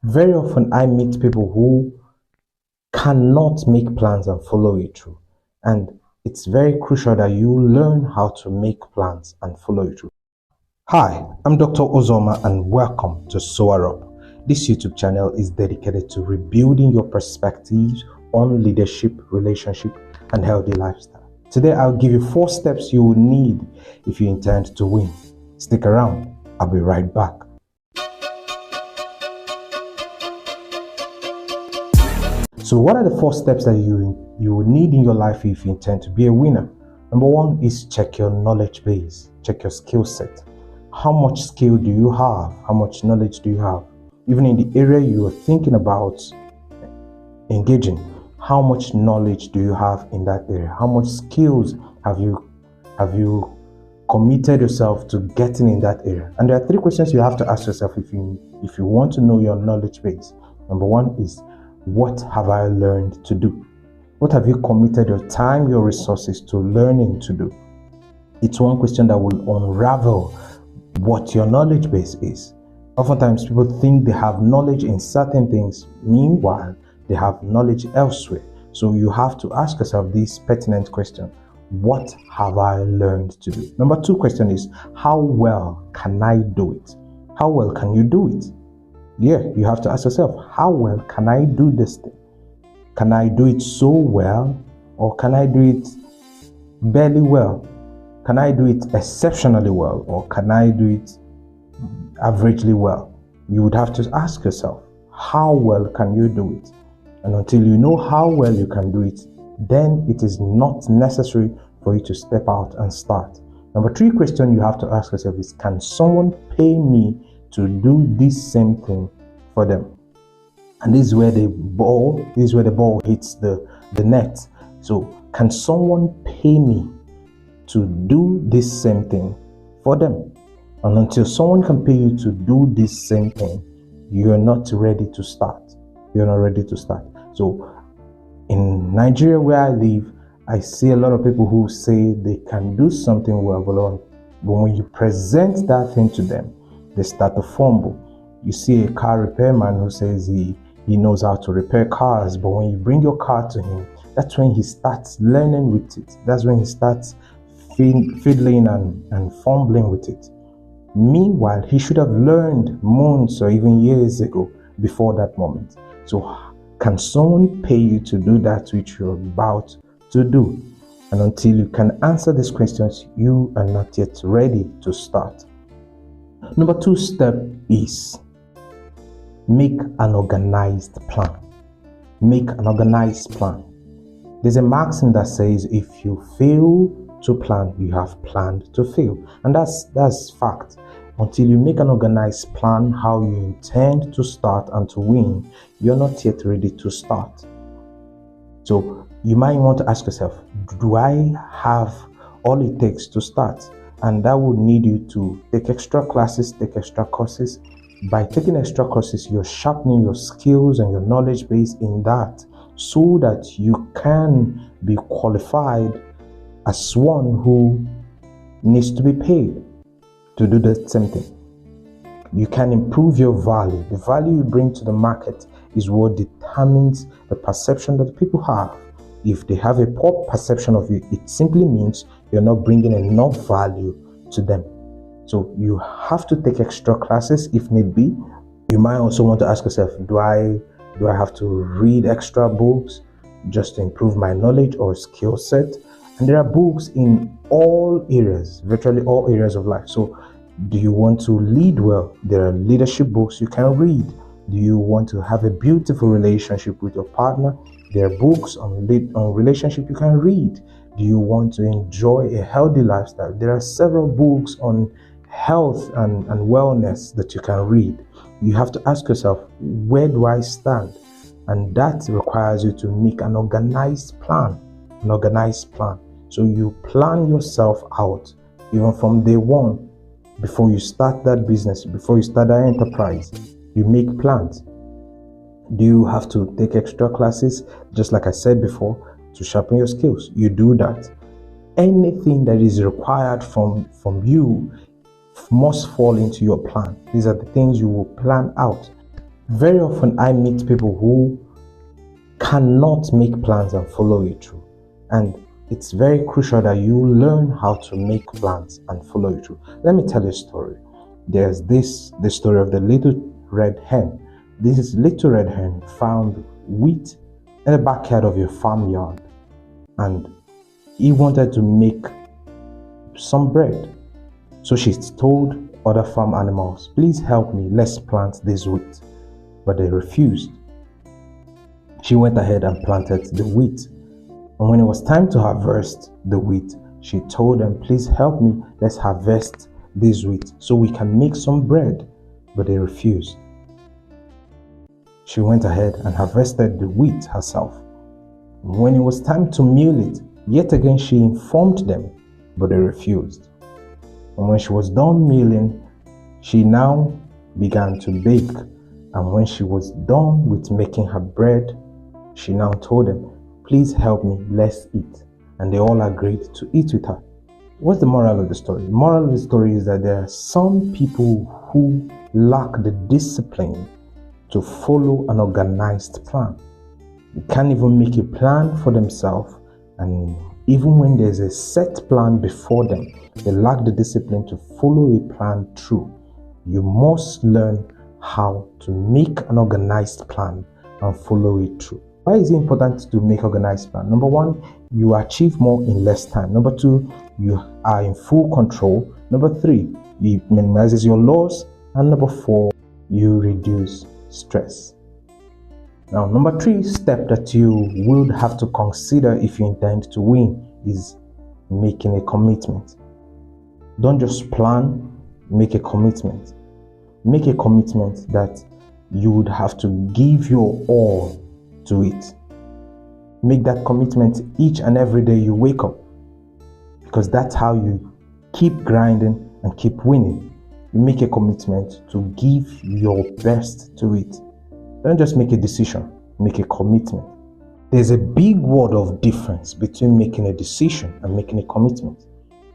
Very often I meet people who cannot make plans and follow it through. And it's very crucial that you learn how to make plans and follow it through. Hi, I'm Dr. Ozoma and welcome to Soar Up. This YouTube channel is dedicated to rebuilding your perspectives on leadership, relationship, and healthy lifestyle. Today, I'll give you 4 steps you will need if you intend to win. Stick around. I'll be right back. So what are the 4 steps that you will need in your life if you intend to be a winner? Number 1 is check your knowledge base, check your skill set. How much skill do you have? How much knowledge do you have? Even in the area you are thinking about engaging, how much knowledge do you have in that area? How much skills have you committed yourself to getting in that area? And there are 3 questions you have to ask yourself if you want to know your knowledge base. Number 1 is, what have I learned to do? What have you committed your time, your resources to learning to do? It's one question that will unravel what your knowledge base is. Oftentimes people think they have knowledge in certain things, meanwhile they have knowledge elsewhere. So you have to ask yourself this pertinent question: what have I learned to do? Number 2 question is, how well can I do it? How well can you do it? Yeah, you have to ask yourself, how well can I do this thing? Can I do it so well, or can I do it barely well? Can I do it exceptionally well, or can I do it averagely well? You would have to ask yourself, how well can you do it? And until you know how well you can do it, then it is not necessary for you to step out and start. Number 3 question you have to ask yourself is, can someone pay me to do this same thing for them? And this is where the ball hits the net. So can someone pay me to do this same thing for them? And until someone can pay you to do this same thing, you're not ready to start. You're not ready to start. So in Nigeria, where I live, I see a lot of people who say they can do something well, but when you present that thing to them, they start to fumble. You see a car repairman who says he knows how to repair cars, but when you bring your car to him, that's when he starts learning with it. That's when he starts fiddling and fumbling with it. Meanwhile, he should have learned months or even years ago before that moment. So can someone pay you to do that which you're about to do? And until you can answer these questions, you are not yet ready to start. Number 2 step is, make an organized plan. Make an organized plan. There's a maxim that says, if you fail to plan, you have planned to fail. And that's fact. Until you make an organized plan how you intend to start and to win, you're not yet ready to start. So you might want to ask yourself, do I have all it takes to start? And that would need you to take extra classes, take extra courses. By taking extra courses, you're sharpening your skills and your knowledge base in that, so that you can be qualified as one who needs to be paid to do the same thing. You can improve your value. The value you bring to the market is what determines the perception that people have. If they have a poor perception of you, it simply means you're not bringing enough value to them. So you have to take extra classes if need be. You might also want to ask yourself, do I have to read extra books just to improve my knowledge or skill set? And there are books in all areas, virtually all areas of life. So do you want to lead well? There are leadership books you can read. Do you want to have a beautiful relationship with your partner? There are books on relationship you can read. Do you want to enjoy a healthy lifestyle? There are several books on health and wellness that you can read. You have to ask yourself, where do I stand? And that requires you to make an organized plan. So you plan yourself out even from day one. Before you start that business, before you start that enterprise, you make plans. Do you have to take extra classes, just like I said before, to sharpen your skills? You do that. Anything that is required from you must fall into your plan. These are the things you will plan out. Very often I meet people who cannot make plans and follow it through. And it's very crucial that you learn how to make plans and follow it through. Let me tell you a story. There's the story of the little red hen. This little red hen found wheat in the backyard of your farmyard, and he wanted to make some bread. So she told other farm animals, please help me, let's plant this wheat. But they refused. She went ahead and planted the wheat. And when it was time to harvest the wheat, she told them, please help me, let's harvest this wheat so we can make some bread. But they refused. She went ahead and harvested the wheat herself. When it was time to mill it, yet again she informed them, but they refused. And when she was done milling, she now began to bake. And when she was done with making her bread, she now told them, please help me, let's eat. And they all agreed to eat with her. What's the moral of the story? The moral of the story is that there are some people who lack the discipline to follow an organized plan. They can't even make a plan for themselves, and even when there's a set plan before them, they lack the discipline to follow a plan through. You must learn how to make an organized plan and follow it through. Why is it important to make organized plan? Number one, you achieve more in less time. Number two, you are in full control. Number three, it minimizes your loss. And number four, you reduce stress. Now, number three step that you would have to consider if you intend to win is making a commitment. Don't just plan, make a commitment. Make a commitment that you would have to give your all to it. Make that commitment each and every day you wake up, because that's how you keep grinding and keep winning. You make a commitment to give your best to it. Don't just make a decision, make a commitment. There's a big world of difference between making a decision and making a commitment.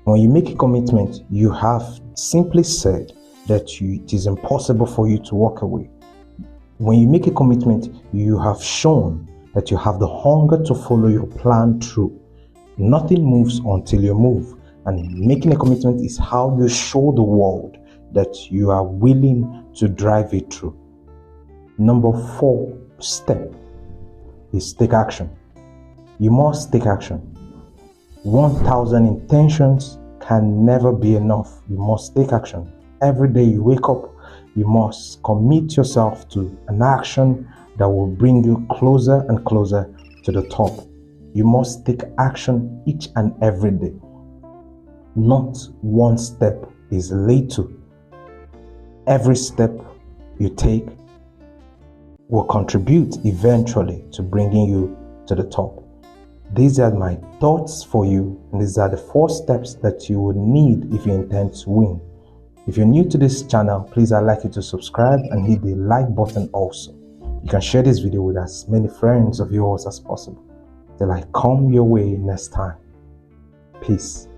When you make a commitment, you have simply said that it is impossible for you to walk away. When you make a commitment, you have shown that you have the hunger to follow your plan through. Nothing moves until you move. And making a commitment is how you show the world that you are willing to drive it through. Number four step is take action. You must take action. 1,000 intentions can never be enough. You must take action. Every day you wake up, you must commit yourself to an action that will bring you closer and closer to the top. You must take action each and every day. Not one step is little. Every step you take will contribute eventually to bringing you to the top. These are my thoughts for you, and these are the 4 steps that you would need if you intend to win. If you're new to this channel, please I'd like you to subscribe and hit the like button also. You can share this video with as many friends of yours as possible. Till I come your way next time. Peace.